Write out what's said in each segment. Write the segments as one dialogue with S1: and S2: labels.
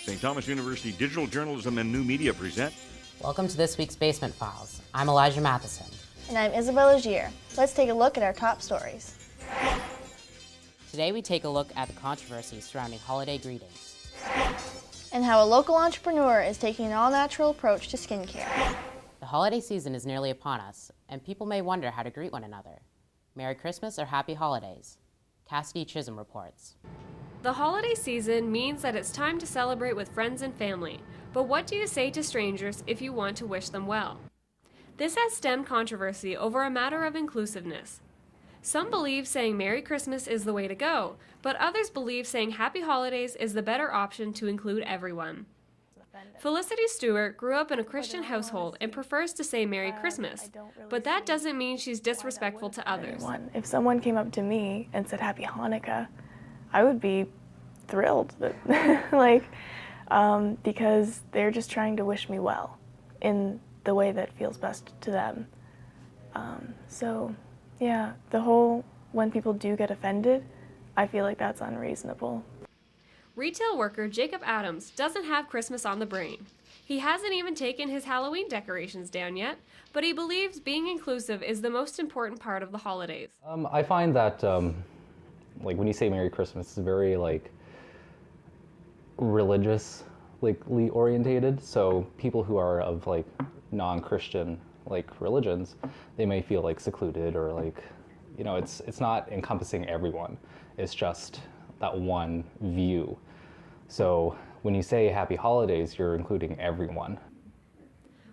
S1: St. Thomas University Digital Journalism and New Media present.
S2: Welcome to this week's Basement Files. I'm Elijah Matheson.
S3: And I'm Isabella Gier. Let's take a look at our top stories.
S2: Today we take a look at the controversy surrounding holiday greetings.
S3: And how a local entrepreneur is taking an all-natural approach to skincare.
S2: The holiday season is nearly upon us, and people may wonder how to greet one another. Merry Christmas or Happy Holidays? Cassidy Chisholm reports.
S4: The holiday season means that it's time to celebrate with friends and family, but what do you say to strangers if you want to wish them well? This has stemmed controversy over a matter of inclusiveness. Some believe saying Merry Christmas is the way to go, but others believe saying Happy Holidays is the better option to include everyone. Felicity Stewart grew up in a Christian household and prefers to say Merry Christmas, but that doesn't mean she's disrespectful to others.
S5: If someone came up to me and said Happy Hanukkah, I would be thrilled, because they're just trying to wish me well in the way that feels best to them. When people do get offended, I feel like that's unreasonable.
S4: Retail worker Jacob Adams doesn't have Christmas on the brain. He hasn't even taken his Halloween decorations down yet, but he believes being inclusive is the most important part of the holidays.
S6: I find that when you say Merry Christmas, it's very religiously orientated. So people who are of non-Christian religions, they may feel secluded or it's not encompassing everyone. It's just that one view. So when you say Happy Holidays, you're including everyone.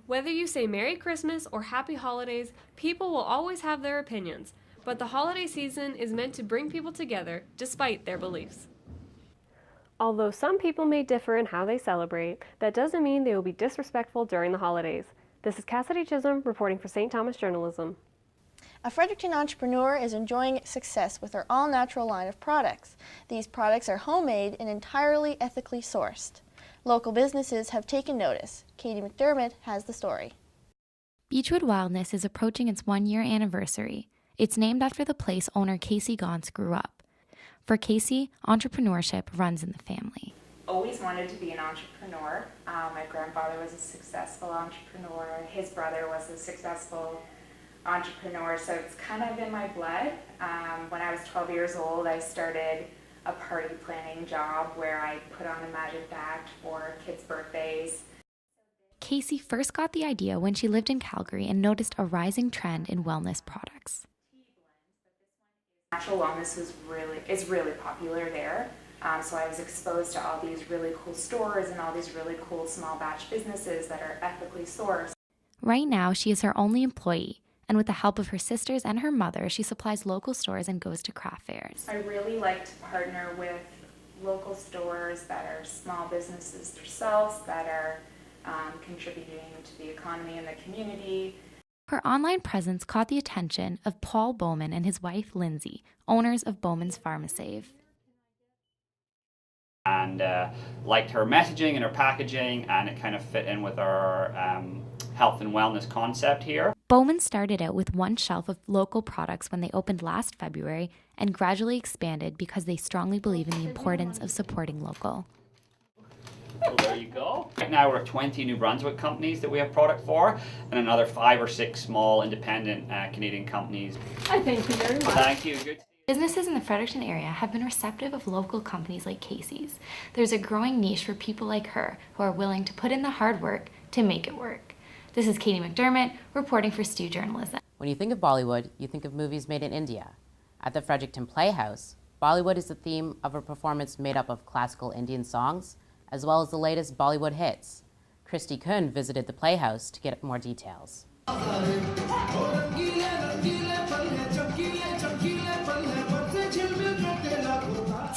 S4: Whether you say Merry Christmas or Happy Holidays, people will always have their opinions, but the holiday season is meant to bring people together despite their beliefs. Although some people may differ in how they celebrate, that doesn't mean they will be disrespectful during the holidays. This is Cassidy Chisholm reporting for St. Thomas Journalism.
S3: A Fredericton entrepreneur is enjoying success with her all-natural line of products. These products are homemade and entirely ethically sourced. Local businesses have taken notice. Katie McDermott has the story.
S7: Beechwood Wildness is approaching its one-year anniversary. It's named after the place owner Casey Gauntz grew up. For Casey, entrepreneurship runs in the family.
S8: Always wanted to be an entrepreneur. My grandfather was a successful entrepreneur. His brother was a successful entrepreneur, so it's kind of in my blood. When I was 12 years old, I started a party planning job where I put on a magic act for kids' birthdays.
S7: Casey first got the idea when she lived in Calgary and noticed a rising trend in wellness products.
S8: Natural wellness is really popular there. So I was exposed to all these really cool stores and all these really cool small batch businesses that are ethically sourced.
S7: Right now, she is her only employee, and with the help of her sisters and her mother, she supplies local stores and goes to craft fairs.
S8: I really like to partner with local stores that are small businesses themselves, that are contributing to the economy and the community.
S7: Her online presence caught the attention of Paul Bowman and his wife, Lindsay, owners of Bowman's Pharmasave.
S9: And liked her messaging and her packaging, and it kind of fit in with our health and wellness concept here.
S7: Bowman started out with one shelf of local products when they opened last February and gradually expanded because they strongly believe in the importance of supporting local.
S9: Well, there you go. Right now we're 20 New Brunswick companies that we have product for, and another 5 or 6 small independent Canadian companies.
S4: I thank you very much.
S9: Thank you. Good.
S7: Businesses in the Fredericton area have been receptive of local companies like Casey's. There's a growing niche for people like her who are willing to put in the hard work to make it work. This is Katie McDermott reporting for Stu Journalism.
S2: When you think of Bollywood, you think of movies made in India. At the Fredericton Playhouse, Bollywood is the theme of a performance made up of classical Indian songs, as well as the latest Bollywood hits. Christy Kuhn visited the Playhouse to get more details.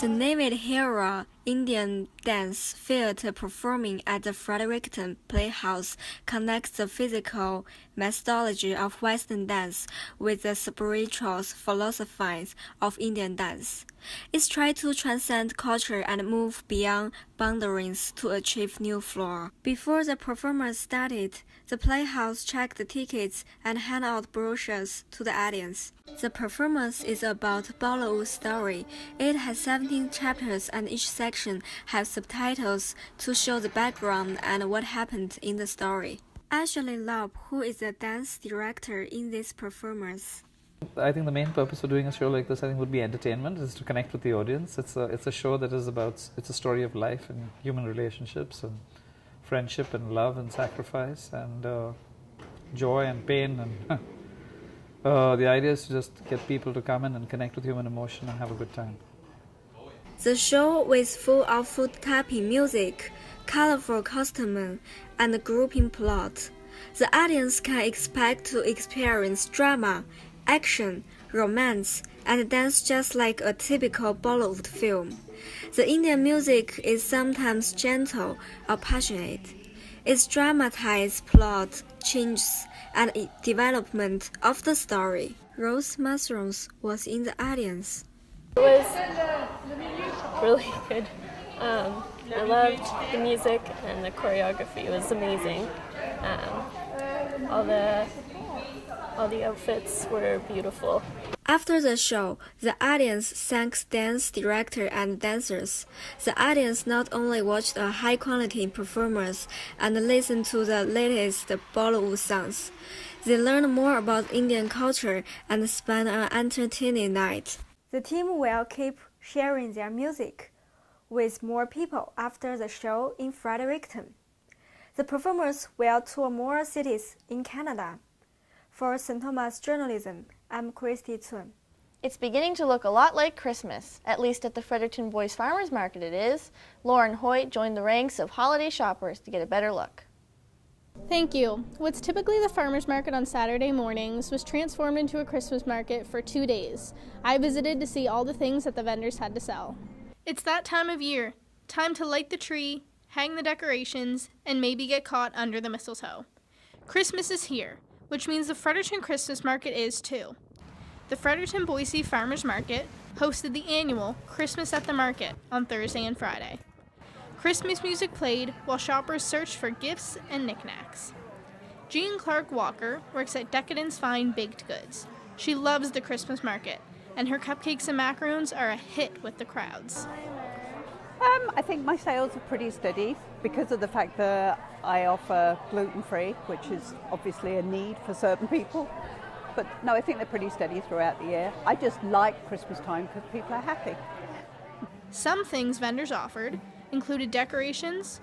S10: The named Hera Indian dance theater performing at the Fredericton Playhouse connects the physical methodology of Western dance with the spiritual philosophies of Indian dance. It's trying to transcend culture and move beyond boundaries to achieve new floor. Before the performance started, the Playhouse checked the tickets and hand out brochures to the audience. The performance is about Bollywood story. It has 17 chapters and each section section have subtitles to show the background and what happened in the story. Ashley Laub, who is the dance director in this performance.
S11: I think the main purpose of doing a show like this, I think, would be entertainment, is to connect with the audience. It's a show that is about, it's a story of life and human relationships and friendship and love and sacrifice and joy and pain. And the idea is to just get people to come in and connect with human emotion and have a good time.
S10: The show is full of foot-tapping music, colorful costumes, and grouping plot. The audience can expect to experience drama, action, romance, and dance just like a typical Bollywood film. The Indian music is sometimes gentle or passionate. Its dramatized plot, changes, and development of the story. Rose Mushrooms was in the audience.
S12: It was really good. I loved the music and the choreography was amazing. All the outfits were beautiful.
S10: After the show, the audience thanked dance director and dancers. The audience not only watched a high-quality performance and listened to the latest Bollywood songs, they learned more about Indian culture and spent an entertaining night.
S13: The team will keep sharing their music with more people after the show in Fredericton. The performers will tour more cities in Canada. For St. Thomas Journalism, I'm Christy Tsun.
S3: It's beginning to look a lot like Christmas, at least at the Fredericton Boys Farmers Market it is. Lauren Hoyt joined the ranks of holiday shoppers to get a better look.
S14: Thank you. What's typically the farmers market on Saturday mornings was transformed into a Christmas market for 2 days. I visited to see all the things that the vendors had to sell. It's that time of year. Time to light the tree, hang the decorations, and maybe get caught under the mistletoe. Christmas is here, which means the Fredericton Christmas Market is too. The Fredericton Boise Farmers Market hosted the annual Christmas at the Market on Thursday and Friday. Christmas music played while shoppers searched for gifts and knickknacks. Jean Clark Walker works at Decadence Fine Baked Goods. She loves the Christmas market, and her cupcakes and macarons are a hit with the crowds.
S15: I think my sales are pretty steady because of the fact that I offer gluten-free, which is obviously a need for certain people. But no, I think they're pretty steady throughout the year. I just like Christmas time because people are happy.
S14: Some things vendors offered included decorations,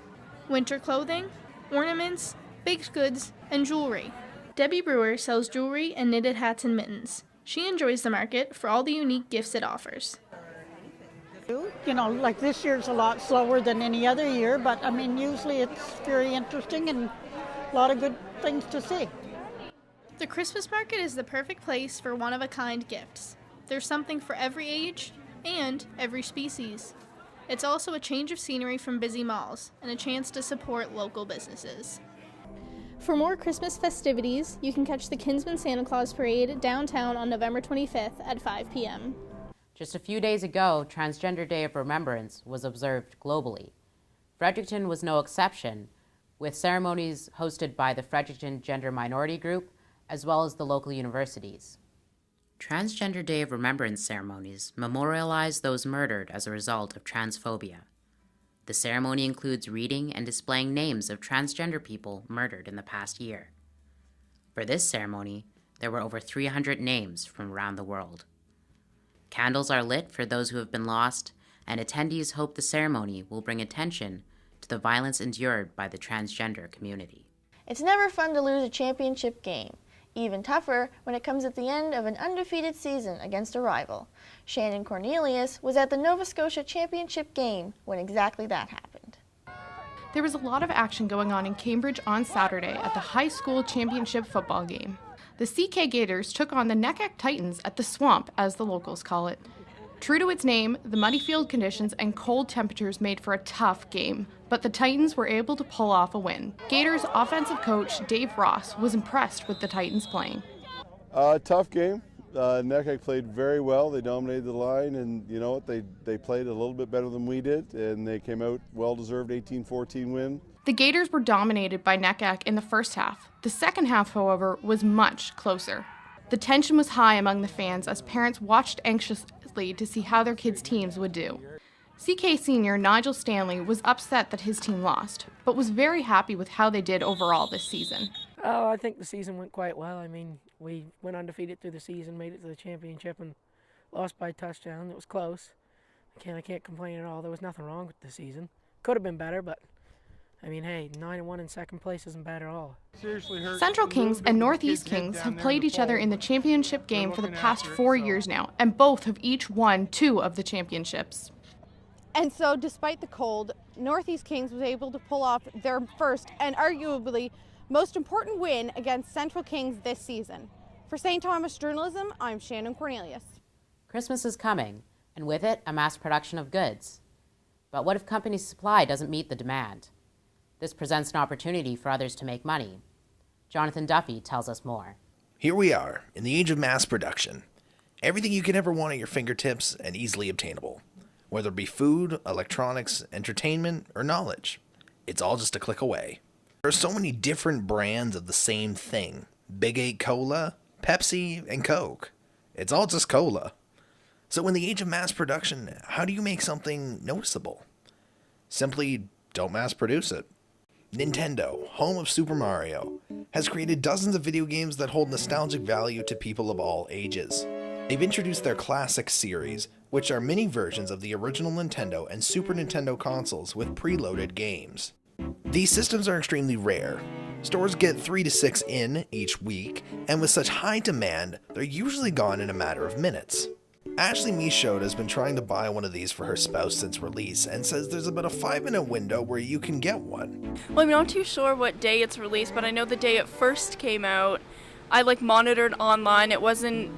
S14: winter clothing, ornaments, baked goods, and jewelry. Debbie Brewer sells jewelry and knitted hats and mittens. She enjoys the market for all the unique gifts it offers.
S16: You know, like this year's a lot slower than any other year, but I mean, usually it's very interesting and a lot of good things to see.
S14: The Christmas market is the perfect place for one-of-a-kind gifts. There's something for every age and every species. It's also a change of scenery from busy malls and a chance to support local businesses. For more Christmas festivities, you can catch the Kinsman Santa Claus Parade downtown on November 25th at 5 p.m.
S2: Just a few days ago, Transgender Day of Remembrance was observed globally. Fredericton was no exception, with ceremonies hosted by the Fredericton Gender Minority Group, as well as the local universities. Transgender Day of Remembrance ceremonies memorialize those murdered as a result of transphobia. The ceremony includes reading and displaying names of transgender people murdered in the past year. For this ceremony, there were over 300 names from around the world. Candles are lit for those who have been lost, and attendees hope the ceremony will bring attention to the violence endured by the transgender community.
S3: It's never fun to lose a championship game. Even tougher when it comes at the end of an undefeated season against a rival. Shannon Cornelius was at the Nova Scotia Championship game when exactly that happened.
S17: There was a lot of action going on in Cambridge on Saturday at the high school championship football game. The CK Gators took on the Neckac Titans at the Swamp, as the locals call it. True to its name, the muddy field conditions and cold temperatures made for a tough game, but the Titans were able to pull off a win. Gators offensive coach Dave Ross was impressed with the Titans playing.
S18: Tough game. Neckac played very well. They dominated the line, and you know what? They played a little bit better than we did, and they came out well-deserved 18-14 win.
S17: The Gators were dominated by Neckac in the first half. The second half, however, was much closer. The tension was high among the fans as parents watched anxiously to see how their kids' teams would do. CK senior Nigel Stanley was upset that his team lost, but was very happy with how they did overall this season.
S19: Oh, I think the season went quite well. I mean, we went undefeated through the season, made it to the championship, and lost by a touchdown. It was close. I can't complain at all. There was nothing wrong with the season. Could have been better, but I mean, hey, 9-1 in second place isn't bad at all.
S17: Central Kings and Northeast Kings have played each other in the championship game for the past 4 years now, and both have each won 2 of the championships.
S20: And so, despite the cold, Northeast Kings was able to pull off their first and arguably most important win against Central Kings this season. For St. Thomas Journalism, I'm Shannon Cornelius.
S2: Christmas is coming, and with it, a mass production of goods. But what if companies' supply doesn't meet the demand? This presents an opportunity for others to make money. Jonathan Duffy tells us more.
S21: Here we are, in the age of mass production. Everything you can ever want at your fingertips and easily obtainable. Whether it be food, electronics, entertainment, or knowledge. It's all just a click away. There are so many different brands of the same thing. Big 8 Cola, Pepsi, and Coke. It's all just cola. So in the age of mass production, how do you make something noticeable? Simply don't mass produce it. Nintendo, home of Super Mario, has created dozens of video games that hold nostalgic value to people of all ages. They've introduced their Classic series, which are mini versions of the original Nintendo and Super Nintendo consoles with preloaded games. These systems are extremely rare. Stores get 3 to 6 in each week, and with such high demand, they're usually gone in a matter of minutes. Ashley Michaud has been trying to buy one of these for her spouse since release and says there's about a 5-minute window where you can get one.
S22: Well, I'm not too sure what day it's released, but I know the day it first came out, I monitored online. It wasn't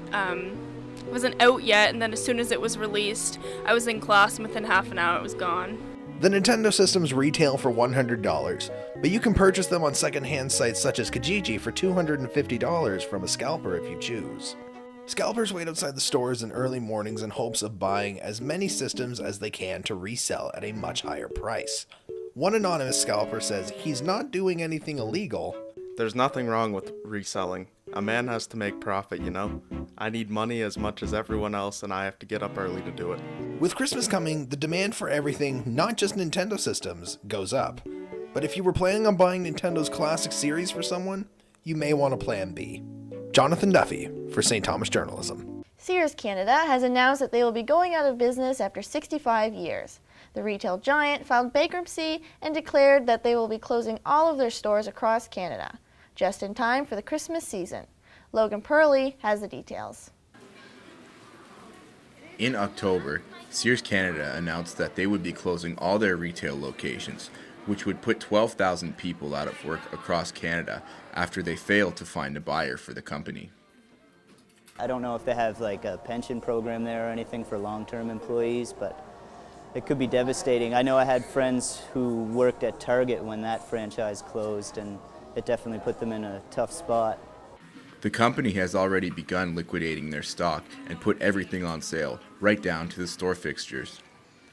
S22: out yet, and then as soon as it was released, I was in class and within half an hour it was gone.
S21: The Nintendo systems retail for $100, but you can purchase them on secondhand sites such as Kijiji for $250 from a scalper if you choose. Scalpers wait outside the stores in early mornings in hopes of buying as many systems as they can to resell at a much higher price. One anonymous scalper says he's not doing anything illegal.
S23: There's nothing wrong with reselling. A man has to make profit, you know? I need money as much as everyone else, and I have to get up early to do it.
S21: With Christmas coming, the demand for everything, not just Nintendo systems, goes up. But if you were planning on buying Nintendo's Classic series for someone, you may want a plan B. Jonathan Duffy for St. Thomas Journalism.
S3: Sears Canada has announced that they will be going out of business after 65 years. The retail giant filed bankruptcy and declared that they will be closing all of their stores across Canada, just in time for the Christmas season. Logan Purley has the details.
S24: In October, Sears Canada announced that they would be closing all their retail locations, which would put 12,000 people out of work across Canada after they failed to find a buyer for the company.
S25: I don't know if they have a pension program there or anything for long-term employees, but it could be devastating. I know I had friends who worked at Target when that franchise closed, and it definitely put them in a tough spot.
S24: The company has already begun liquidating their stock and put everything on sale, right down to the store fixtures.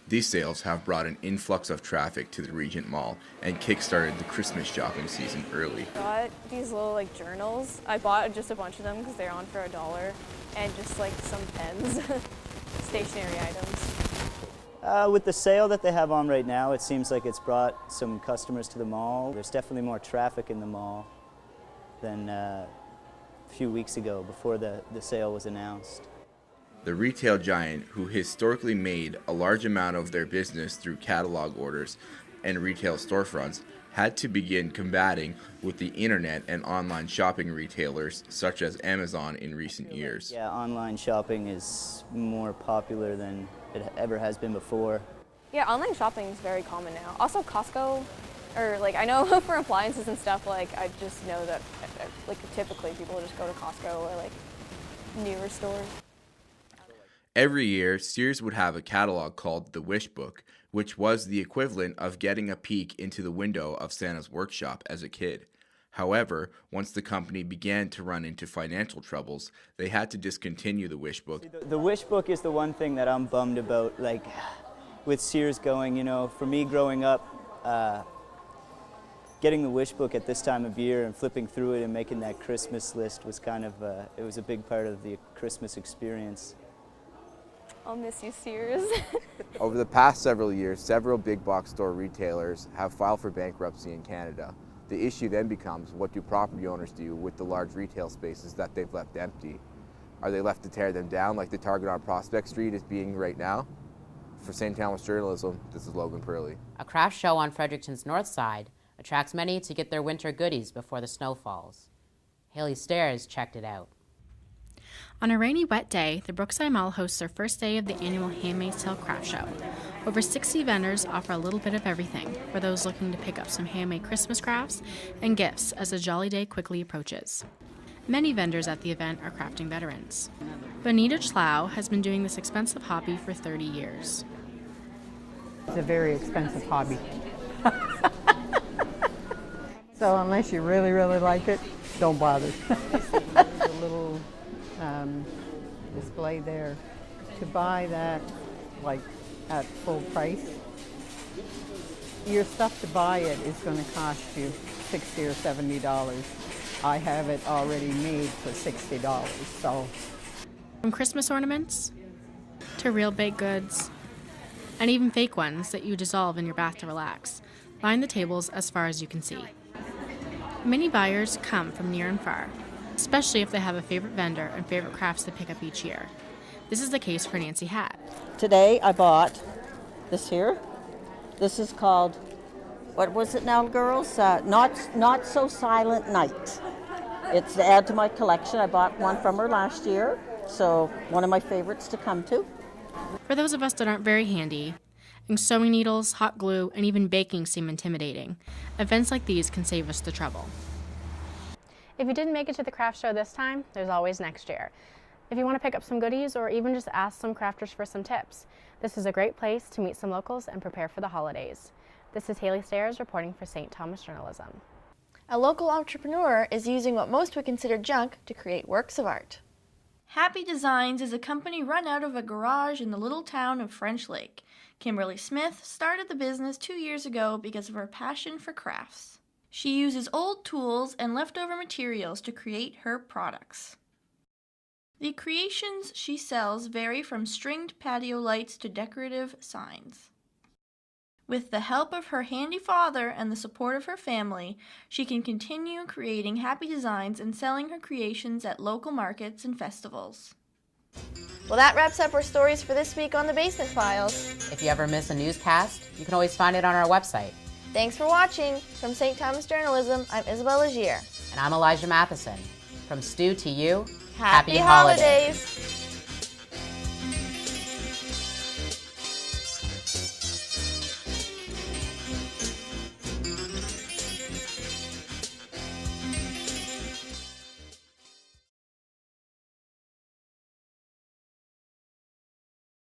S24: These sales have brought an influx of traffic to the Regent Mall and kickstarted the Christmas shopping season early.
S12: I got these little journals. I bought just a bunch of them because they're on for $1, and just some pens, stationery items.
S25: With the sale that they have on right now, it seems like it's brought some customers to the mall. There's definitely more traffic in the mall than a few weeks ago before the sale was announced.
S24: The retail giant, who historically made a large amount of their business through catalog orders and retail storefronts, had to begin combating with the internet and online shopping retailers such as Amazon in recent years.
S25: Yeah, online shopping is more popular than it ever has been before.
S12: Yeah, online shopping is very common now. Also Costco, or I know for appliances and stuff, I just know that typically people just go to Costco or newer stores.
S24: Every year, Sears would have a catalog called the Wish Book, which was the equivalent of getting a peek into the window of Santa's workshop as a kid. However, once the company began to run into financial troubles, they had to discontinue the Wish Book.
S25: The Wish Book is the one thing that I'm bummed about, with Sears going, for me growing up, getting the Wish Book at this time of year and flipping through it and making that Christmas list was it was a big part of the Christmas experience.
S12: I'll miss you, Sears.
S1: Over the past several years, several big box store retailers have filed for bankruptcy in Canada. The issue then becomes, what do property owners do with the large retail spaces that they've left empty? Are they left to tear them down like the Target on Prospect Street is being right now? For St. Thomas Journalism, this is Logan Purley.
S2: A craft show on Fredericton's north side attracts many to get their winter goodies before the snow falls. Haley Stairs checked it out.
S4: On a rainy, wet day, the Brookside Mall hosts their first day of the annual Handmade Sale Craft Show. Over 60 vendors offer a little bit of everything for those looking to pick up some handmade Christmas crafts and gifts as the jolly day quickly approaches. Many vendors at the event are crafting veterans. Bonita Chlau has been doing this expensive hobby for 30 years.
S5: It's a very expensive hobby. So unless you really, really like it, don't bother. The little display there. To buy that, like, at full price, your stuff to buy it is going to cost you $60 or $70. I have it already made for $60, so.
S4: From Christmas ornaments to real baked goods, and even fake ones that you dissolve in your bath to relax, line the tables as far as you can see. Many buyers come from near and far, especially if they have a favorite vendor and favorite crafts to pick up each year. This is the case for Nancy Hatt.
S6: Today I bought this here. This is called, what was it now, girls? Not So Silent Night. It's to add to my collection. I bought one from her last year, so one of my favorites to come to.
S4: For those of us that aren't very handy, and sewing needles, hot glue, and even baking seem intimidating, events like these can save us the trouble.
S8: If you didn't make it to the craft show this time, there's always next year. If you want to pick up some goodies or even just ask some crafters for some tips, this is a great place to meet some locals and prepare for the holidays. This is Haley Stairs reporting for St. Thomas Journalism.
S3: A local entrepreneur is using what most would consider junk to create works of art.
S26: Happy Designs is a company run out of a garage in the little town of French Lake. Kimberly Smith started the business 2 years ago because of her passion for crafts. She uses old tools and leftover materials to create her products. The creations she sells vary from stringed patio lights to decorative signs. With the help of her handy father and the support of her family, she can continue creating happy designs and selling her creations at local markets and festivals.
S3: Well, that wraps up our stories for this week on the Basement Files.
S2: If you ever miss a newscast, you can always find it on our website.
S3: Thanks for watching. From St. Thomas Journalism, I'm Isabel Legier.
S2: And I'm Elijah Matheson. From Stu to you,
S3: Happy holidays.